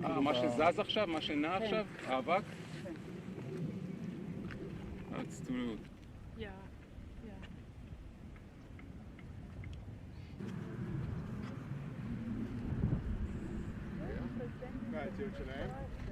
מה שזז עכשיו, מה שנע עכשיו, האבק? That's too... Yeah, yeah. Right, what's your name?